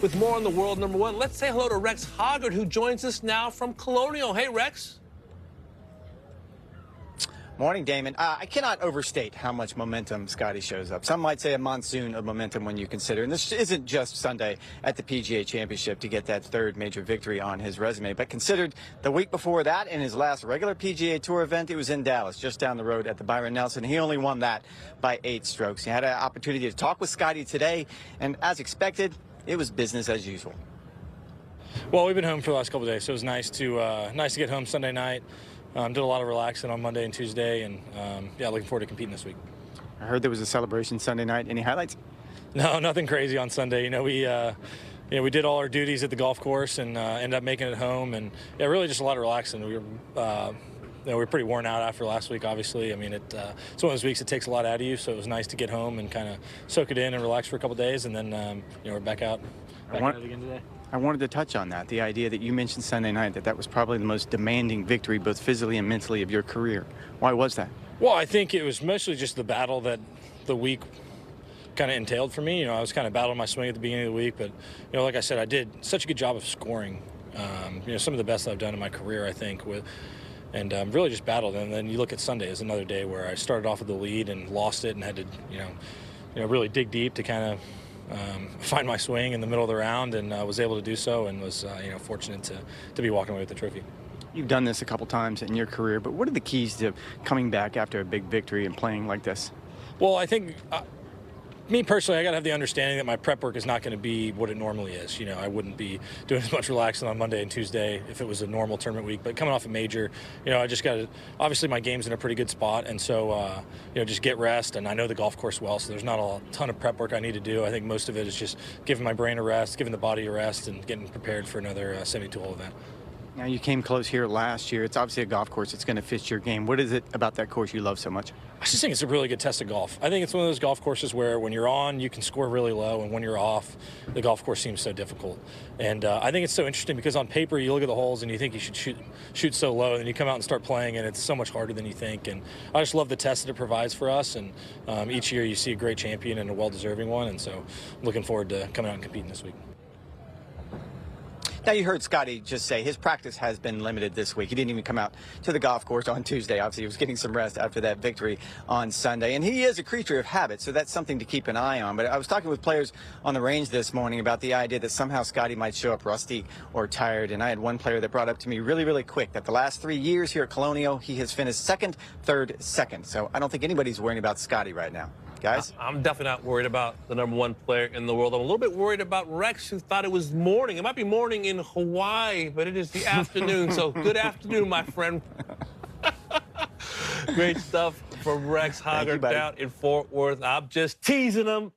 With more on the world number one, let's say hello to Rex Hoggard, who joins us now from Colonial. Hey, Rex. Morning, Damon. I cannot overstate how much momentum Scottie shows up. Some might say a monsoon of momentum when you consider, and this isn't just Sunday at the PGA Championship to get that third major victory on his resume, but considered the week before that in his last regular PGA Tour event, it was in Dallas, just down the road at the Byron Nelson. He only won that by 8 strokes. He had an opportunity to talk with Scottie today, and as expected, it was business as usual. Well, we've been home for the last couple of days, so it was nice to get home Sunday night. Did a lot of relaxing on Monday and Tuesday, and yeah, looking forward to competing this week. I heard there was a celebration Sunday night. Any highlights? No, nothing crazy on Sunday. We did all our duties at the golf course and ended up making it home, and yeah, really just a lot of relaxing. We were pretty worn out after last week, obviously. I mean, it's one of those weeks that takes a lot out of you, so it was nice to get home and kind of soak it in and relax for a couple of days, and then we're back out at it again today. I wanted to touch on that, the idea that you mentioned Sunday night, that was probably the most demanding victory, both physically and mentally, of your career. Why was that? Well, I think it was mostly just the battle that the week kind of entailed for me. I was kind of battling my swing at the beginning of the week, but, like I said, I did such a good job of scoring. Some of the best I've done in my career, I think, and really just battled. And then you look at Sunday as another day where I started off with the lead and lost it and had to, really dig deep to kind of find my swing in the middle of the round, and was able to do so, and was fortunate to be walking away with the trophy. You've done this a couple times in your career, but what are the keys to coming back after a big victory and playing like this? Well, I think me personally, I got to have the understanding that my prep work is not going to be what it normally is. I wouldn't be doing as much relaxing on Monday and Tuesday if it was a normal tournament week. But coming off a major, I just got to, obviously my game's in a pretty good spot. And so, just get rest. And I know the golf course well, so there's not a ton of prep work I need to do. I think most of it is just giving my brain a rest, giving the body a rest, and getting prepared for another 72-hole event. Now, you came close here last year. It's obviously a golf course. It's going to fit your game. What is it about that course you love so much? I just think it's a really good test of golf. I think it's one of those golf courses where when you're on, you can score really low, and when you're off, the golf course seems so difficult. And I think it's so interesting because on paper, you look at the holes and you think you should shoot so low, and then you come out and start playing, and it's so much harder than you think. And I just love the test that it provides for us. And each year you see a great champion and a well-deserving one. And so I'm looking forward to coming out and competing this week. Now, you heard Scottie just say his practice has been limited this week. He didn't even come out to the golf course on Tuesday. Obviously, he was getting some rest after that victory on Sunday. And he is a creature of habit, so that's something to keep an eye on. But I was talking with players on the range this morning about the idea that somehow Scottie might show up rusty or tired. And I had one player that brought up to me really, really quick that the last 3 years here at Colonial, he has finished second, third, second. So I don't think anybody's worrying about Scottie right now. Guys? I'm definitely not worried about the #1 player in the world. I'm a little bit worried about Rex, who thought it was morning. It might be morning in Hawaii, but it is the afternoon. So good afternoon, my friend. Great stuff from Rex Hoggard out in Fort Worth. I'm just teasing him.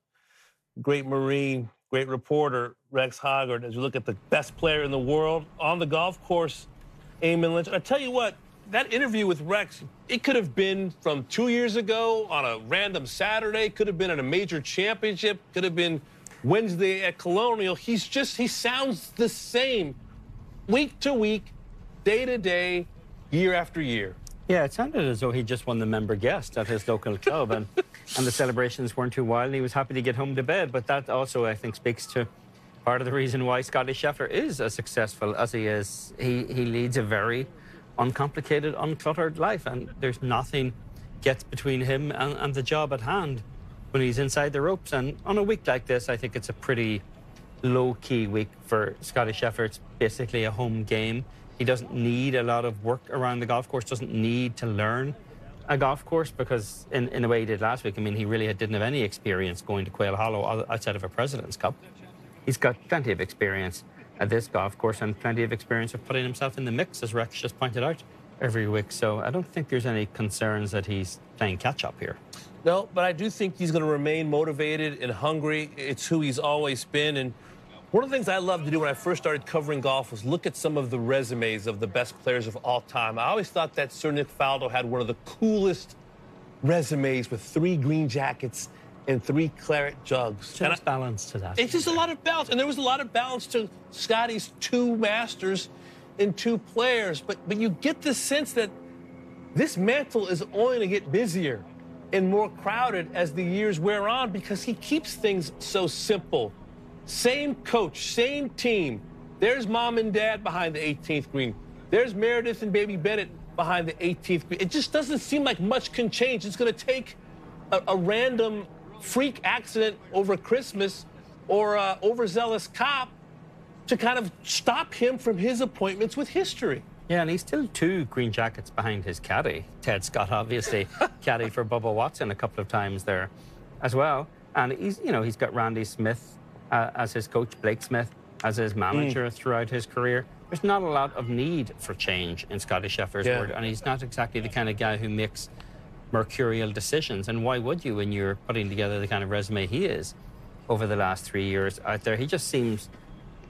Great Marine, great reporter, Rex Hoggard, as you look at the best player in the world on the golf course, Eamon Lynch. I tell you what, that interview with Rex, it could have been from 2 years ago on a random Saturday, could have been at a major championship, could have been Wednesday at Colonial. He sounds the same week to week, day to day, year after year. Yeah, it sounded as though he just won the member guest at his local club, and the celebrations weren't too wild, and he was happy to get home to bed. But that also, I think, speaks to part of the reason why Scottie Scheffler is as successful as he is. He leads a very uncomplicated, uncluttered life, and there's nothing gets between him and the job at hand when he's inside the ropes. And on a week like this, I think it's a pretty low-key week for Scottie Scheffler. It's basically a home game. He doesn't need a lot of work around the golf course, doesn't need to learn a golf course, because in the way he did last week, I mean, he really didn't have any experience going to Quail Hollow outside of a President's Cup. He's got plenty of experience at this golf course and plenty of experience of putting himself in the mix, as Rex just pointed out, every week. So I don't think there's any concerns that he's playing catch-up here. No, but I do think he's going to remain motivated and hungry. It's who he's always been. And one of the things I loved to do when I first started covering golf was look at some of the resumes of the best players of all time. I always thought that Sir Nick Faldo had one of the coolest resumes with 3 green jackets and 3 claret jugs. There's balance to that. It's just a lot of balance. And there was a lot of balance to Scottie's 2 Masters and 2 players. But you get the sense that this mantle is only going to get busier and more crowded as the years wear on, because he keeps things so simple, Same coach, same team. There's mom and dad behind the 18th green. There's Meredith and baby Bennett behind the 18th green. It just doesn't seem like much can change. It's going to take a random freak accident over Christmas or an overzealous cop to kind of stop him from his appointments with history. Yeah, and he's still 2 green jackets behind his caddy. Ted Scott, obviously, caddy for Bubba Watson a couple of times there as well. And he's, you know, he's got Randy Smith as his coach, Blake Smith as his manager throughout his career. There's not a lot of need for change in Scottie Scheffler's world, and he's not exactly the kind of guy who makes mercurial decisions. And why would you when you're putting together the kind of resume he is over the last 3 years out there? He just seems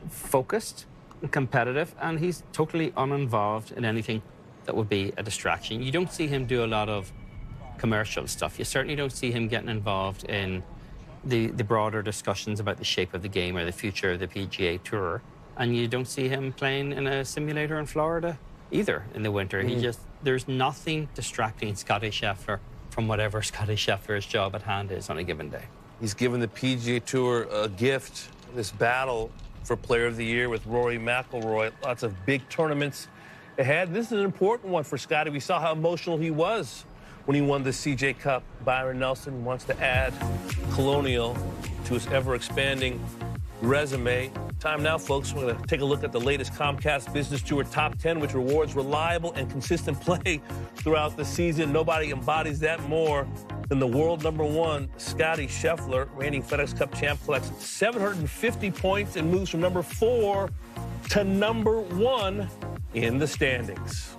focused and competitive, and he's totally uninvolved in anything that would be a distraction. You don't see him do a lot of commercial stuff. You certainly don't see him getting involved in the broader discussions about the shape of the game or the future of the PGA Tour. And you don't see him playing in a simulator in Florida either in the winter. He just, there's nothing distracting Scottie Scheffler from whatever Scottie Scheffler's job at hand is on a given day. He's given the PGA Tour a gift, this battle for Player of the Year with Rory McIlroy. Lots of big tournaments ahead. This is an important one for Scottie. We saw how emotional he was when he won the CJ Cup. Byron Nelson wants to add Colonial to his ever-expanding resume. Time now, folks. We're going to take a look at the latest Comcast Business Tour Top 10, which rewards reliable and consistent play throughout the season. Nobody embodies that more than the world #1, Scottie Scheffler, reigning FedEx Cup champ, collects 750 points and moves from #4 to #1 in the standings.